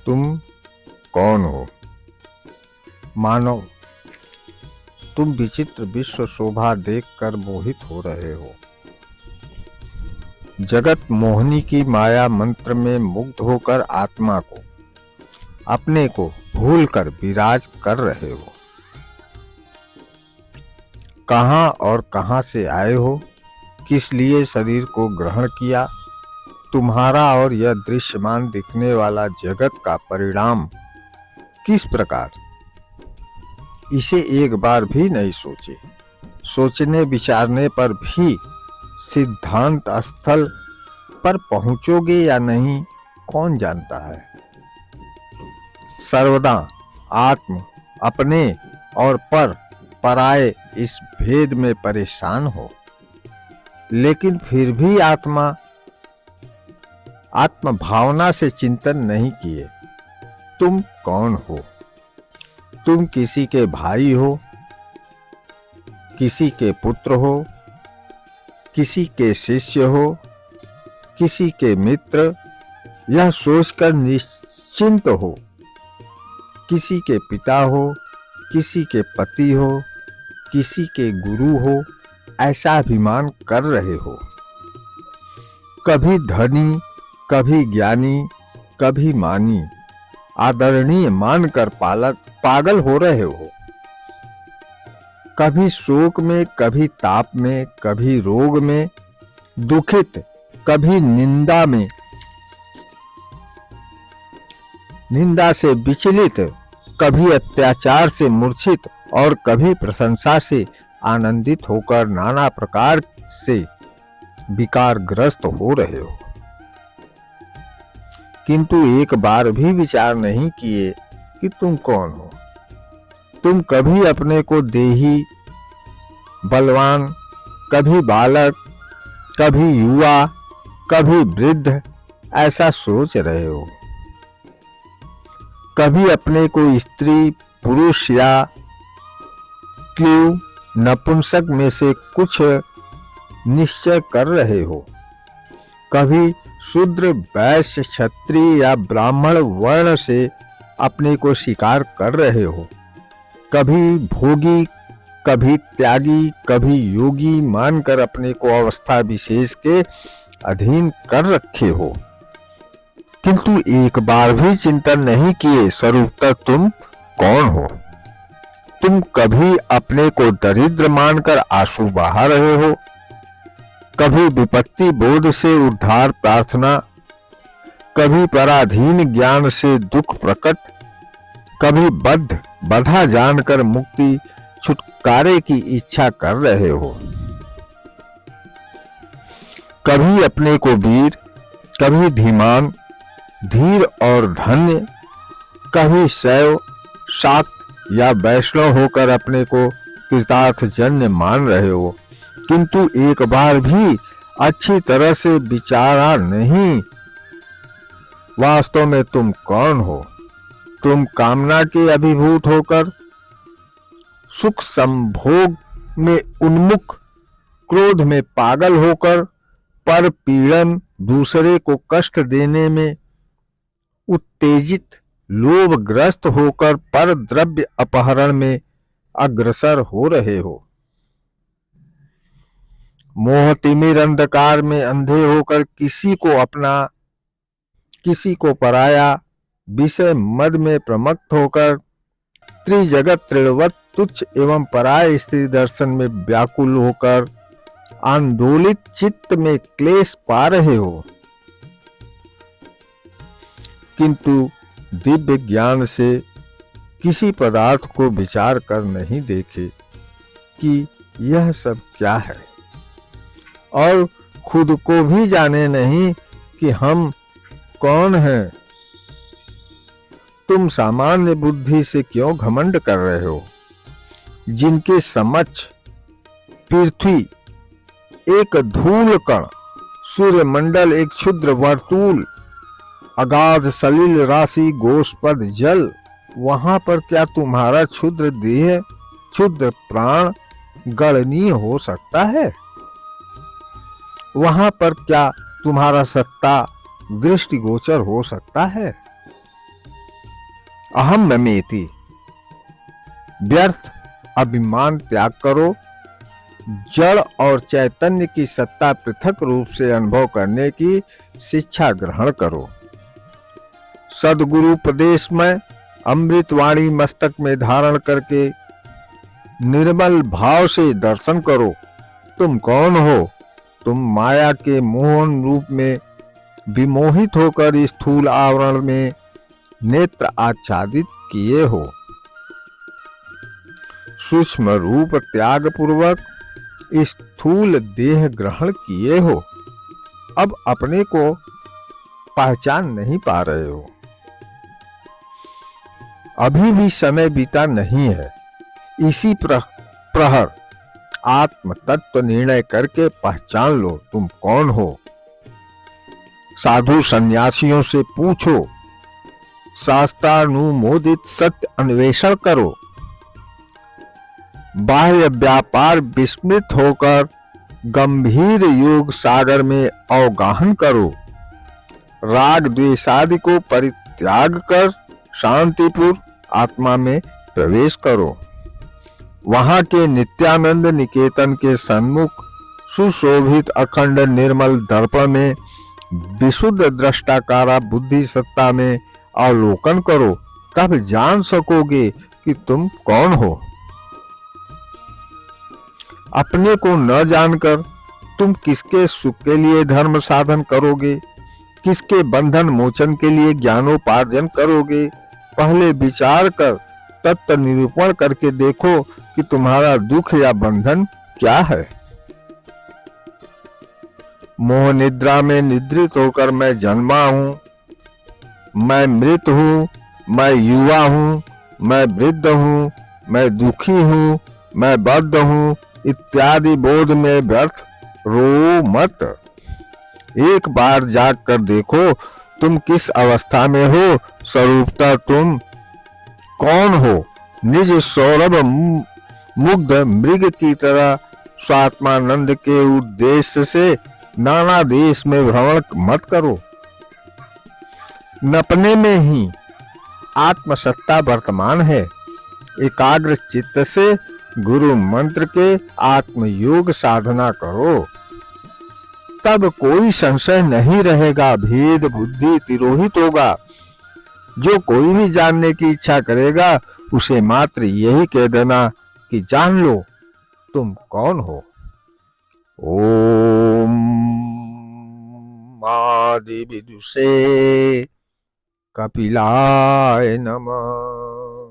तुम कौन हो? मानव, तुम विचित्र विश्व शोभा देखकर मोहित हो रहे हो। जगत मोहिनी की माया मंत्र में मुग्ध होकर आत्मा को, अपने को भूलकर विराज कर रहे हो। कहाँ और कहाँ से आए हो? किस लिए शरीर को ग्रहण किया? तुम्हारा और यह दृश्यमान दिखने वाला जगत का परिणाम किस प्रकार? इसे एक बार भी नहीं सोचे। सोचने विचारने पर भी सिद्धांत स्थल पर पहुंचोगे या नहीं, कौन जानता है। सर्वदा आत्म, अपने और पर, पराये इस भेद में परेशान हो, लेकिन फिर भी आत्म भावना से चिंतन नहीं किए। तुम कौन हो? तुम किसी के भाई हो, किसी के पुत्र हो, किसी के शिष्य हो, किसी के मित्र, यह सोचकर निश्चिंत हो। किसी के पिता हो, किसी के पति हो, किसी के गुरु हो, ऐसा अभिमान कर रहे हो। कभी धनी, कभी ज्ञानी, कभी मानी, आदरणीय मानकर पागल हो रहे हो। कभी शोक में, कभी ताप में, कभी रोग में दुखित, कभी निंदा में, निंदा से विचलित, कभी अत्याचार से मूर्छित और कभी प्रशंसा से आनंदित होकर नाना प्रकार से विकारग्रस्त हो रहे हो। किंतु एक बार भी विचार नहीं किए कि तुम कौन हो। तुम कभी अपने को देही, बलवान, कभी बालक, कभी युवा, कभी वृद्ध ऐसा सोच रहे हो। कभी अपने को स्त्री, पुरुष या क्लीव, नपुंसक में से कुछ निश्चय कर रहे हो। कभी शूद्र, वैश्य, क्षत्रिय या ब्राह्मण वर्ण से अपने को स्वीकार कर रहे हो। कभी भोगी, कभी त्यागी, कभी योगी मानकर अपने को अवस्था विशेष के अधीन कर रखे हो। किंतु एक बार भी चिंतन नहीं किए स्वरूपतः तुम कौन हो। तुम कभी अपने को दरिद्र मानकर आंसू बहा रहे हो, कभी विपत्ति बोध से उद्धार प्रार्थना, कभी पराधीन ज्ञान से दुख प्रकट, कभी बधा जानकर मुक्ति छुटकारे की इच्छा कर रहे हो। कभी अपने को वीर, कभी धीमान, धीर और धन्य, कभी शैव, शाक्त या वैष्णव होकर अपने को कृतार्थ जन्य मान रहे हो। किंतु एक बार भी अच्छी तरह से विचारा नहीं, वास्तव में तुम कौन हो। तुम कामना के अभिभूत होकर, सुख संभोग में उन्मुख, क्रोध में पागल होकर, पर पीड़न, दूसरे को कष्ट देने में उत्तेजित, लोभग्रस्त होकर पर द्रव्य अपहरण में अग्रसर हो रहे हो। मोह तिमिर अंधकार में अंधे होकर किसी को अपना, किसी को पराया, विषय मद में प्रमत्त होकर त्रिजगत तृणवत तुच्छ एवं पराय स्त्री दर्शन में व्याकुल होकर आंदोलित चित्त में क्लेश पा रहे हो। किंतु दिव्य ज्ञान से किसी पदार्थ को विचार कर नहीं देखे कि यह सब क्या है, और खुद को भी जाने नहीं कि हम कौन हैं। तुम सामान्य बुद्धि से क्यों घमंड कर रहे हो? जिनके समक्ष पृथ्वी एक धूल कण, सूर्यमंडल एक क्षुद्र वर्तुल, अगाध सलिल राशि गोष्पद जल, वहां पर क्या तुम्हारा क्षुद्र देह, क्षुद्र प्राण गणनीय हो सकता है? वहां पर क्या तुम्हारा सत्ता दृष्टिगोचर हो सकता है? अहम ममेति, व्यर्थ अभिमान त्याग करो। जड़ और चैतन्य की सत्ता पृथक रूप से अनुभव करने की शिक्षा ग्रहण करो। सद्गुरु प्रदेश में अमृत वाणी मस्तक में धारण करके निर्मल भाव से दर्शन करो। तुम कौन हो? तुम माया के मोहन रूप में विमोहित होकर स्थूल आवरण में नेत्र आच्छादित किए हो। सूक्ष्म रूप त्याग पूर्वक स्थूल देह ग्रहण किए हो। अब अपने को पहचान नहीं पा रहे हो। अभी भी समय बीता नहीं है। इसी प्रहर आत्म तत्व निर्णय करके पहचान लो तुम कौन हो। साधु सन्यासियों से पूछो, शास्त्रानुमोदित सत्य अन्वेषण करो। बाह्य व्यापार विस्मृत होकर गंभीर योग सागर में अवगाहन करो। राग द्वेषादि को परित्याग कर शांतिपूर्व आत्मा में प्रवेश करो। वहां के नित्यानंद निकेतन के सन्मुख सुशोभित अखंड निर्मल दर्पण में विशुद्ध दृष्टाकारा बुद्धि सत्ता में अवलोकन करो। तब जान सकोगे कि तुम कौन हो। अपने को न जानकर तुम किसके सुख के लिए धर्म साधन करोगे, किसके बंधन मोचन के लिए ज्ञानोपार्जन करोगे? पहले विचार कर तत्व निरूपण करके देखो कि तुम्हारा दुख या बंधन क्या है। मोह निद्रा में निद्रित होकर मैं जन्मा हूं, मैं मृत हूं, मैं युवा हूं, मैं वृद्ध हूं, मैं दुखी हूं, मैं बद्ध हूं इत्यादि बोध में व्यर्थ रो मत। एक बार जाग कर देखो तुम किस अवस्था में हो। स्वरूपतः तुम कौन हो? निज सौरभ मुग्ध मृग की तरह स्वात्मानंद के उद्देश्य से नाना देश में भ्रमण मत करो। नपने में ही आत्मसत्ता वर्तमान है। एकाग्र चित्त से गुरु मंत्र के आत्मयोग साधना करो। तब कोई संशय नहीं रहेगा, भेद बुद्धि तिरोहित होगा। जो कोई भी जानने की इच्छा करेगा उसे मात्र यही कह देना कि जान लो तुम कौन हो। ओम आदि विदुषे कपिलाय नमः।